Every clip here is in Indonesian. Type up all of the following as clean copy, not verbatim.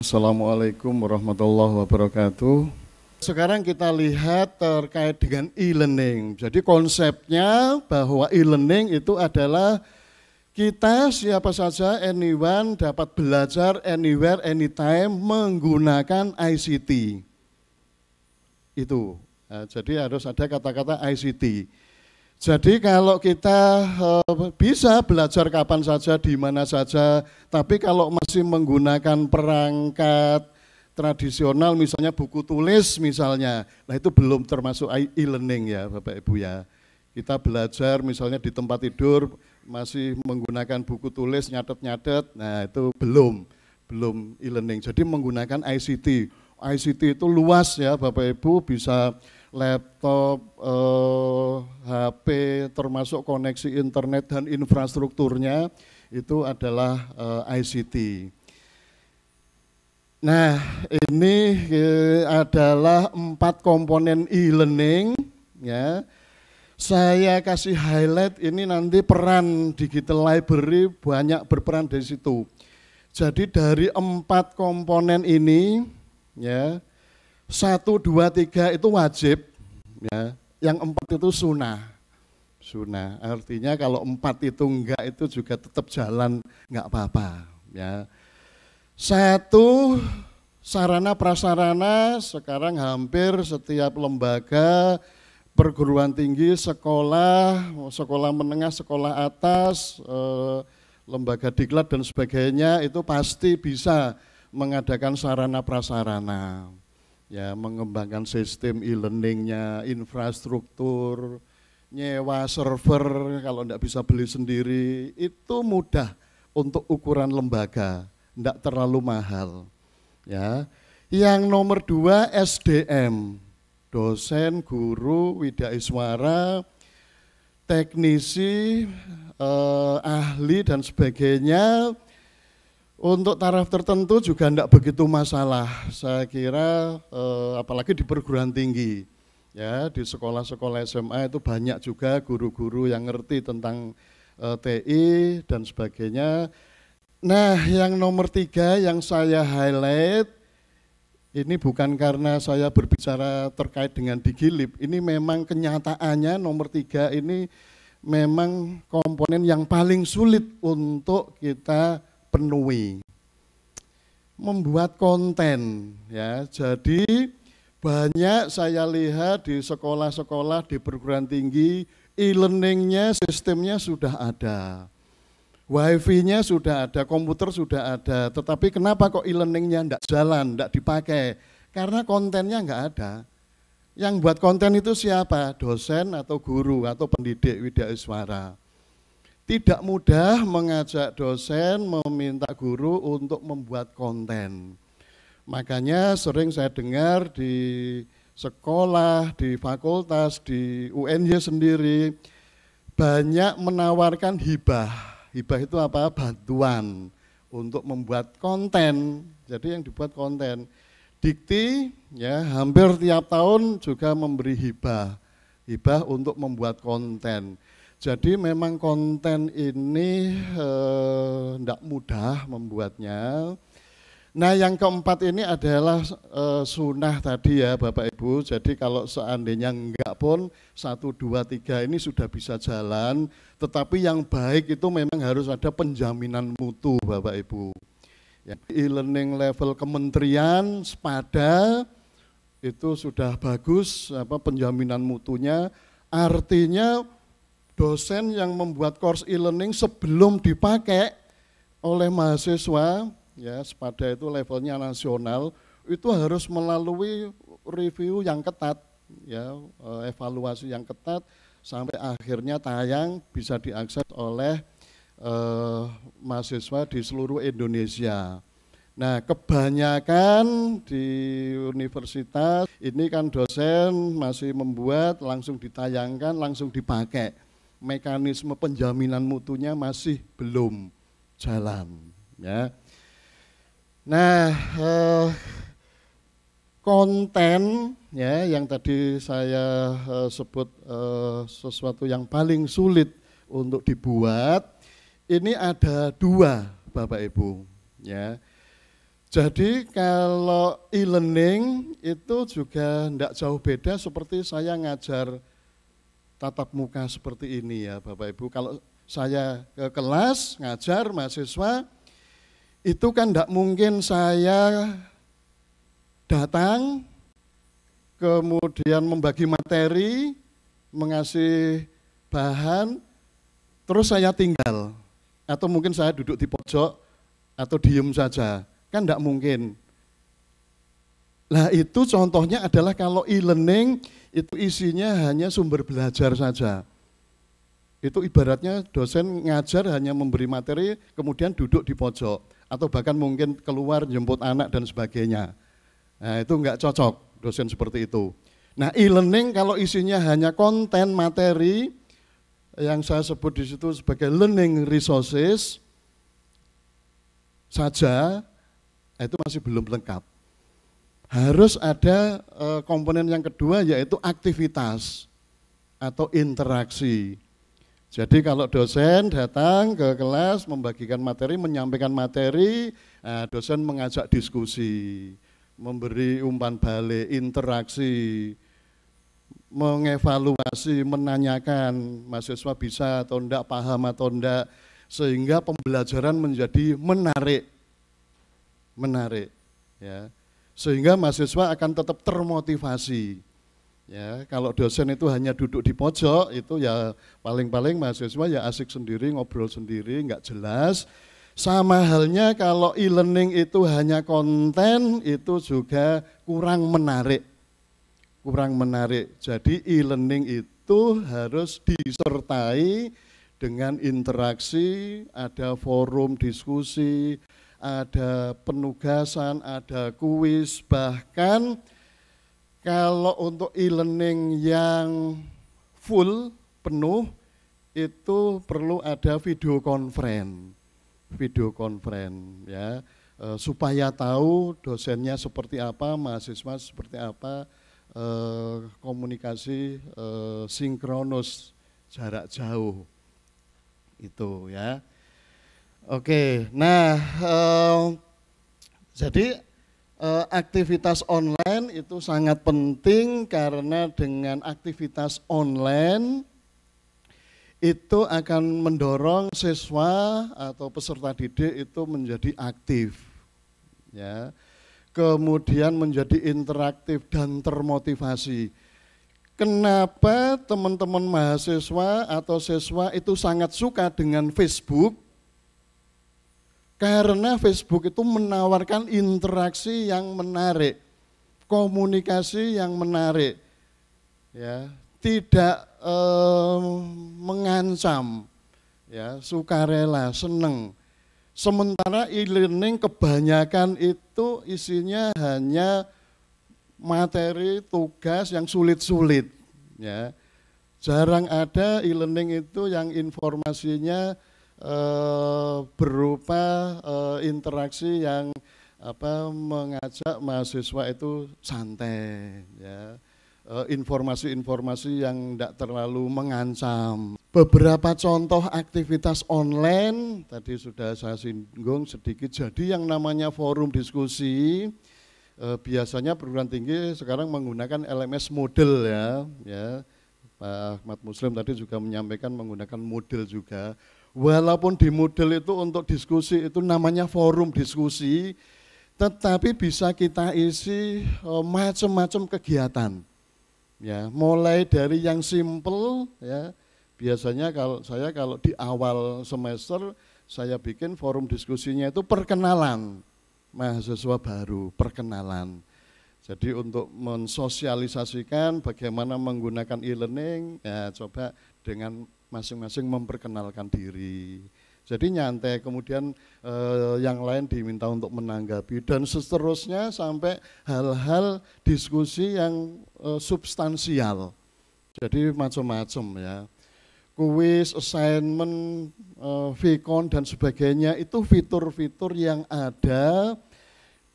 Assalamualaikum warahmatullahi wabarakatuh. Sekarang kita lihat terkait dengan e-learning. Jadi konsepnya bahwa e-learning itu adalah kita siapa saja, anyone dapat belajar anywhere, anytime menggunakan ICT. Itu. Nah, jadi harus ada kata-kata ICT. Jadi kalau kita bisa belajar kapan saja, di mana saja, tapi kalau masih menggunakan perangkat tradisional, misalnya buku tulis misalnya, nah itu belum termasuk e-learning ya Bapak Ibu ya. Kita belajar misalnya di tempat tidur, masih menggunakan buku tulis, nyatet-nyatet, nah itu belum e-learning. Jadi menggunakan ICT. ICT itu luas ya Bapak Ibu, bisa laptop, HP, termasuk koneksi internet dan infrastrukturnya itu adalah ICT. Nah, ini adalah 4 komponen e-learning ya. Saya kasih highlight ini nanti peran digital library banyak berperan di situ. Jadi dari 4 komponen ini ya, 1, 2, 3 itu wajib, ya. Yang 4 itu sunnah. Sunnah, artinya kalau 4 itu enggak itu juga tetap jalan, enggak apa-apa. Ya. 1, sarana prasarana sekarang hampir setiap lembaga, perguruan tinggi, sekolah, sekolah menengah, sekolah atas, lembaga diklat dan sebagainya itu pasti bisa mengadakan sarana prasarana. Ya, mengembangkan sistem e-learningnya, infrastruktur, nyewa server kalau tidak bisa beli sendiri, itu mudah untuk ukuran lembaga, tidak terlalu mahal. Ya. Yang nomor 2 SDM, dosen, guru, widaiswara, teknisi, ahli dan sebagainya. Untuk taraf tertentu juga tidak begitu masalah, saya kira apalagi di perguruan tinggi, ya di sekolah-sekolah SMA itu banyak juga guru-guru yang ngerti tentang TI dan sebagainya. Nah yang nomor 3 yang saya highlight, ini bukan karena saya berbicara terkait dengan Digilib, ini memang kenyataannya nomor 3 ini memang komponen yang paling sulit untuk kita penuhi. Membuat konten ya. Jadi banyak saya lihat di sekolah-sekolah, di perguruan tinggi, e-learningnya sistemnya sudah ada. Wifi-nya sudah ada, komputer sudah ada, tetapi kenapa kok e-learningnya enggak jalan, enggak dipakai? Karena kontennya enggak ada. Yang buat konten itu siapa? Dosen atau guru atau pendidik widaiswara. Tidak mudah mengajak dosen meminta guru untuk membuat konten. Makanya sering saya dengar di sekolah, di fakultas, di UNY sendiri banyak menawarkan hibah. Hibah itu apa? Bantuan untuk membuat konten. Jadi yang dibuat konten. Dikti ya hampir tiap tahun juga memberi hibah. Hibah untuk membuat konten. Jadi memang konten ini tidak mudah membuatnya. Nah yang keempat ini adalah sunnah tadi ya Bapak Ibu. Jadi kalau seandainya enggak pun 1, 2, 3 ini sudah bisa jalan. Tetapi yang baik itu memang harus ada penjaminan mutu Bapak Ibu. Ya, e-learning level kementerian, SPADA itu sudah bagus penjaminan mutunya. Artinya dosen yang membuat course e-learning sebelum dipakai oleh mahasiswa, ya SPADA itu levelnya nasional, itu harus melalui review yang ketat, ya evaluasi yang ketat sampai akhirnya tayang bisa diakses oleh mahasiswa di seluruh Indonesia. Nah kebanyakan di universitas ini kan dosen masih membuat langsung ditayangkan, langsung dipakai. Mekanisme penjaminan mutunya masih belum jalan ya. Nah konten ya yang tadi saya sebut sesuatu yang paling sulit untuk dibuat, ini ada 2 Bapak Ibu ya. Jadi kalau e-learning itu juga tidak jauh beda seperti saya ngajar tatap muka seperti ini ya Bapak Ibu. Kalau saya ke kelas ngajar mahasiswa, itu kan tidak mungkin saya datang, kemudian membagi materi, mengasih bahan, terus saya tinggal. Atau mungkin saya duduk di pojok atau diem saja. Kan tidak mungkin. Nah itu contohnya adalah kalau e-learning itu isinya hanya sumber belajar saja. Itu ibaratnya dosen ngajar hanya memberi materi kemudian duduk di pojok atau bahkan mungkin keluar jemput anak dan sebagainya. Nah itu enggak cocok dosen seperti itu. Nah e-learning kalau isinya hanya konten materi yang saya sebut di situ sebagai learning resources saja, itu masih belum lengkap. Harus ada komponen yang kedua yaitu aktivitas atau interaksi. Jadi kalau dosen datang ke kelas membagikan materi, menyampaikan materi, dosen mengajak diskusi, memberi umpan balik, interaksi, mengevaluasi, menanyakan mahasiswa bisa atau enggak, paham atau enggak, sehingga pembelajaran menjadi menarik ya, sehingga mahasiswa akan tetap termotivasi ya. Kalau dosen itu hanya duduk di pojok itu ya paling-paling mahasiswa ya asik sendiri, ngobrol sendiri, nggak jelas. Sama halnya kalau e-learning itu hanya konten, itu juga kurang menarik. Jadi e-learning itu harus disertai dengan interaksi, ada forum diskusi, ada penugasan, ada kuis, bahkan kalau untuk e-learning yang full, penuh, itu perlu ada video conference ya, supaya tahu dosennya seperti apa, mahasiswa seperti apa, komunikasi sinkronus jarak jauh itu ya. Oke, nah jadi aktivitas online itu sangat penting karena dengan aktivitas online itu akan mendorong siswa atau peserta didik itu menjadi aktif, ya, kemudian menjadi interaktif dan termotivasi. Kenapa teman-teman mahasiswa atau siswa itu sangat suka dengan Facebook? Karena Facebook itu menawarkan interaksi yang menarik, komunikasi yang menarik, ya, tidak mengancam, ya, sukarela, seneng. Sementara e-learning kebanyakan itu isinya hanya materi tugas yang sulit-sulit, ya. Jarang ada e-learning itu yang informasinya berupa interaksi yang mengajak mahasiswa itu santai, ya, informasi-informasi yang tidak terlalu mengancam. Beberapa contoh aktivitas online tadi sudah saya singgung sedikit. Jadi yang namanya forum diskusi biasanya perguruan tinggi sekarang menggunakan LMS Moodle ya. Pak Ahmad Muslim tadi juga menyampaikan menggunakan Moodle juga. Walaupun di Moodle itu untuk diskusi itu namanya forum diskusi, tetapi bisa kita isi macam-macam kegiatan. Ya, mulai dari yang simple ya. Biasanya kalau di awal semester saya bikin forum diskusinya itu perkenalan mahasiswa baru, perkenalan. Jadi untuk mensosialisasikan bagaimana menggunakan e-learning, ya coba dengan masing-masing memperkenalkan diri. Jadi nyantai, kemudian yang lain diminta untuk menanggapi dan seterusnya sampai hal-hal diskusi yang substansial. Jadi macam-macam ya. Kuis, assignment, Vicon dan sebagainya itu fitur-fitur yang ada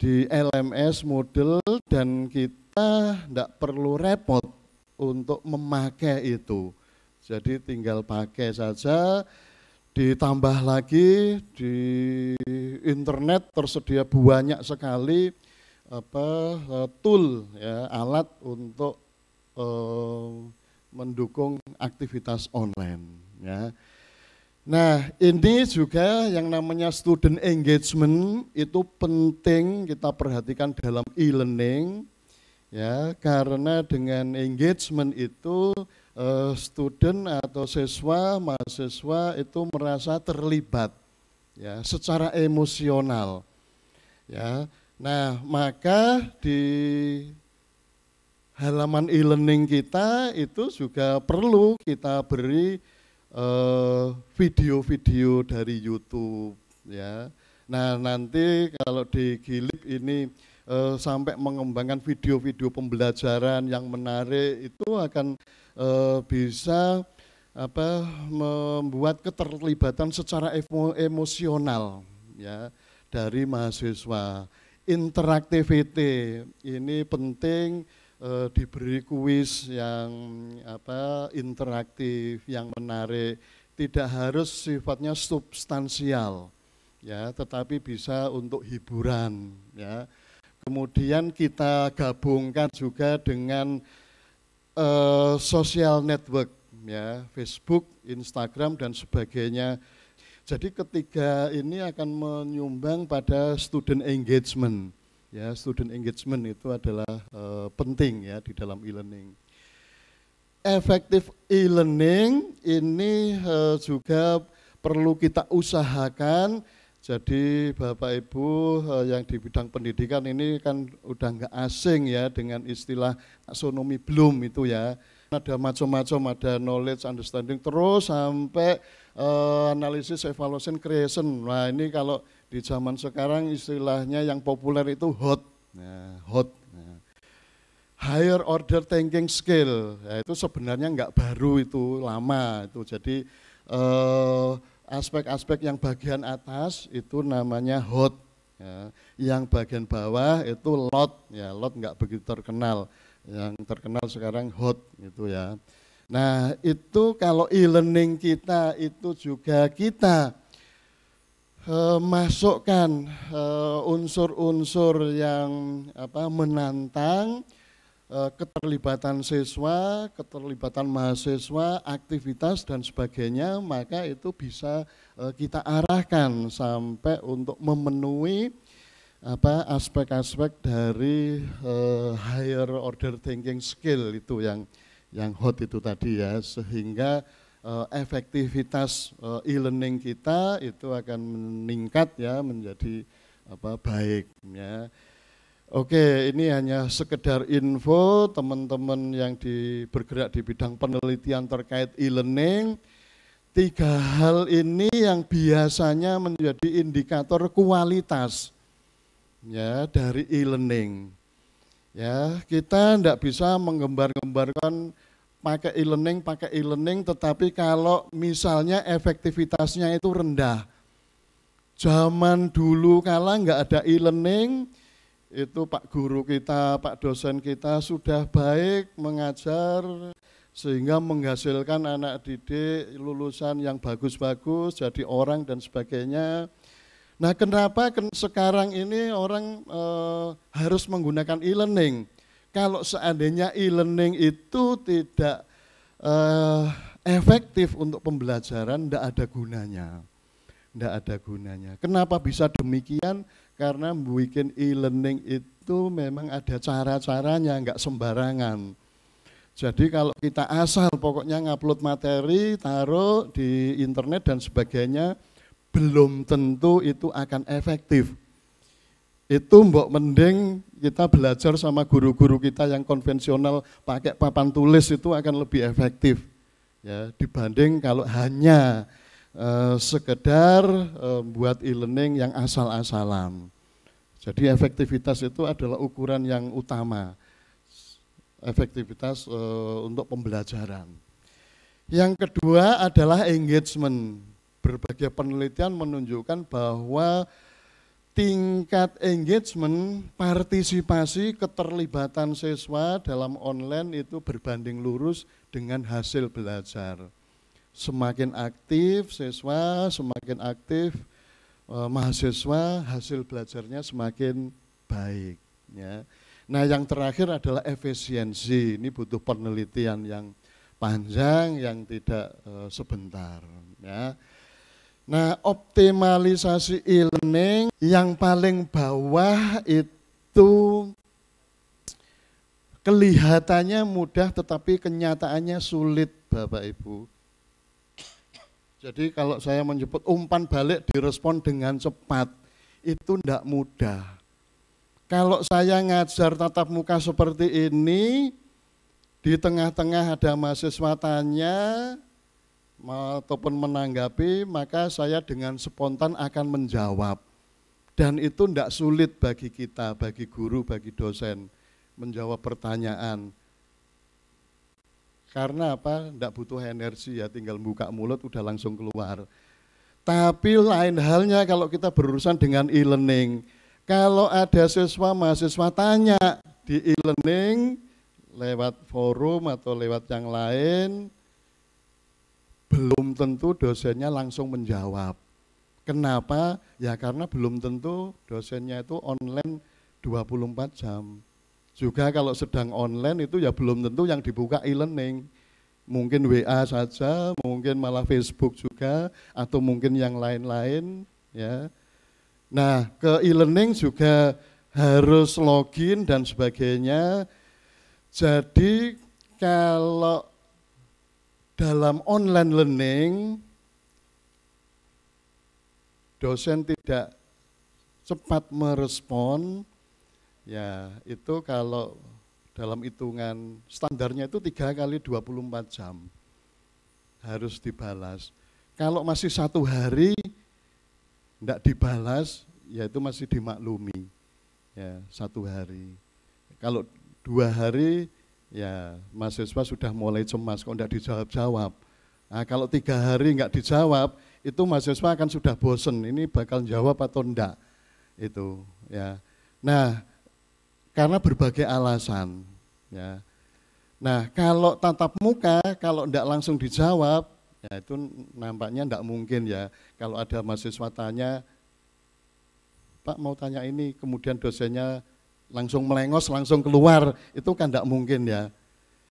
di LMS Moodle dan kita tidak perlu repot untuk memakai itu. Jadi tinggal pakai saja Ditambah lagi di internet tersedia banyak sekali tool ya, alat untuk mendukung aktivitas online ya. Nah, ini juga yang namanya student engagement itu penting kita perhatikan dalam e-learning ya, karena dengan engagement itu student atau siswa, mahasiswa itu merasa terlibat ya secara emosional ya. Nah, maka di halaman e-learning kita itu juga perlu kita beri video-video dari YouTube ya. Nah, nanti kalau di Gilip ini sampai mengembangkan video-video pembelajaran yang menarik itu akan bisa membuat keterlibatan secara emosional ya dari mahasiswa. Interactivity ini penting, diberi kuis yang interaktif, yang menarik, tidak harus sifatnya substansial ya, tetapi bisa untuk hiburan ya. Kemudian kita gabungkan juga dengan social network ya, Facebook, Instagram dan sebagainya. Jadi ketiga ini akan menyumbang pada student engagement. Ya, student engagement itu adalah penting ya di dalam e-learning. Efektif e-learning ini juga perlu kita usahakan. Jadi Bapak Ibu yang di bidang pendidikan ini kan udah nggak asing ya dengan istilah taksonomi Bloom itu ya. Ada macam-macam, ada knowledge, understanding, terus sampai analisis, evaluation, creation. Nah ini kalau di zaman sekarang istilahnya yang populer itu HOT. Nah, HOT. Nah, higher order thinking skill. Ya, itu sebenarnya nggak baru, itu lama itu. Jadi aspek-aspek yang bagian atas itu namanya HOT. Ya. Yang bagian bawah itu LOT. Ya, LOT nggak begitu terkenal. Yang terkenal sekarang HOT gitu ya. Nah itu kalau e-learning kita itu juga kita masukkan unsur-unsur yang menantang, keterlibatan siswa, keterlibatan mahasiswa, aktivitas dan sebagainya, maka itu bisa kita arahkan sampai untuk memenuhi aspek-aspek dari higher order thinking skill itu yang HOT itu tadi ya, sehingga efektivitas e-learning kita itu akan meningkat ya, menjadi baik ya. Oke, ini hanya sekedar info teman-teman yang bergerak di bidang penelitian terkait e-learning. 3 hal ini yang biasanya menjadi indikator kualitas ya dari e-learning. Ya, kita tidak bisa menggambar-gambarkan pakai e-learning, tetapi kalau misalnya efektivitasnya itu rendah. Zaman dulu kala nggak ada e-learning, itu Pak guru kita, Pak dosen kita sudah baik mengajar sehingga menghasilkan anak didik lulusan yang bagus-bagus, jadi orang dan sebagainya. Nah, kenapa sekarang ini orang harus menggunakan e-learning? Kalau seandainya e-learning itu tidak efektif untuk pembelajaran, tidak ada gunanya. Tidak ada gunanya. Kenapa bisa demikian? Karena bikin e-learning itu memang ada cara-caranya, enggak sembarangan. Jadi kalau kita asal pokoknya ngupload materi, taruh di internet dan sebagainya, belum tentu itu akan efektif. Itu mbok mending kita belajar sama guru-guru kita yang konvensional pakai papan tulis, itu akan lebih efektif ya, dibanding kalau hanya sekedar buat e-learning yang asal-asalan. Jadi efektivitas itu adalah ukuran yang utama, efektivitas untuk pembelajaran. Yang kedua adalah engagement. Berbagai penelitian menunjukkan bahwa tingkat engagement, partisipasi, keterlibatan siswa dalam online itu berbanding lurus dengan hasil belajar. Semakin aktif siswa, semakin aktif mahasiswa, hasil belajarnya semakin baik. Ya. Nah yang terakhir adalah efisiensi, ini butuh penelitian yang panjang, yang tidak sebentar. Ya. Nah optimalisasi e-learning yang paling bawah itu kelihatannya mudah tetapi kenyataannya sulit Bapak Ibu. Jadi kalau saya menyebut umpan balik direspon dengan cepat, itu tidak mudah. Kalau saya ngajar tatap muka seperti ini, di tengah-tengah ada mahasiswa tanya ataupun menanggapi, maka saya dengan spontan akan menjawab. Dan itu tidak sulit bagi kita, bagi guru, bagi dosen, menjawab pertanyaan. Karena apa? Tidak butuh energi ya, tinggal buka mulut udah langsung keluar. Tapi lain halnya kalau kita berurusan dengan e-learning. Kalau ada siswa mahasiswa tanya di e-learning lewat forum atau lewat yang lain, belum tentu dosennya langsung menjawab. Kenapa? Ya karena belum tentu dosennya itu online 24 jam. Juga kalau sedang online itu ya belum tentu yang dibuka e-learning. Mungkin WA saja, mungkin malah Facebook juga, atau mungkin yang lain-lain. Ya. Nah, ke e-learning juga harus login dan sebagainya. Jadi kalau dalam online learning, dosen tidak cepat merespon, ya itu kalau dalam hitungan standarnya itu 3 kali 24 jam harus dibalas. Kalau masih 1 hari tidak dibalas, ya itu masih dimaklumi, ya 1 hari. Kalau 2 hari, ya mahasiswa sudah mulai cemas kok tidak dijawab-jawab. Nah, kalau 3 hari nggak dijawab, itu mahasiswa akan sudah bosen, ini bakal jawab atau enggak, itu ya. Nah, karena berbagai alasan. Ya. Nah, kalau tatap muka, kalau tidak langsung dijawab, ya itu nampaknya tidak mungkin ya. Kalau ada mahasiswa tanya, Pak mau tanya ini, kemudian dosennya langsung melengos, langsung keluar, itu kan tidak mungkin ya.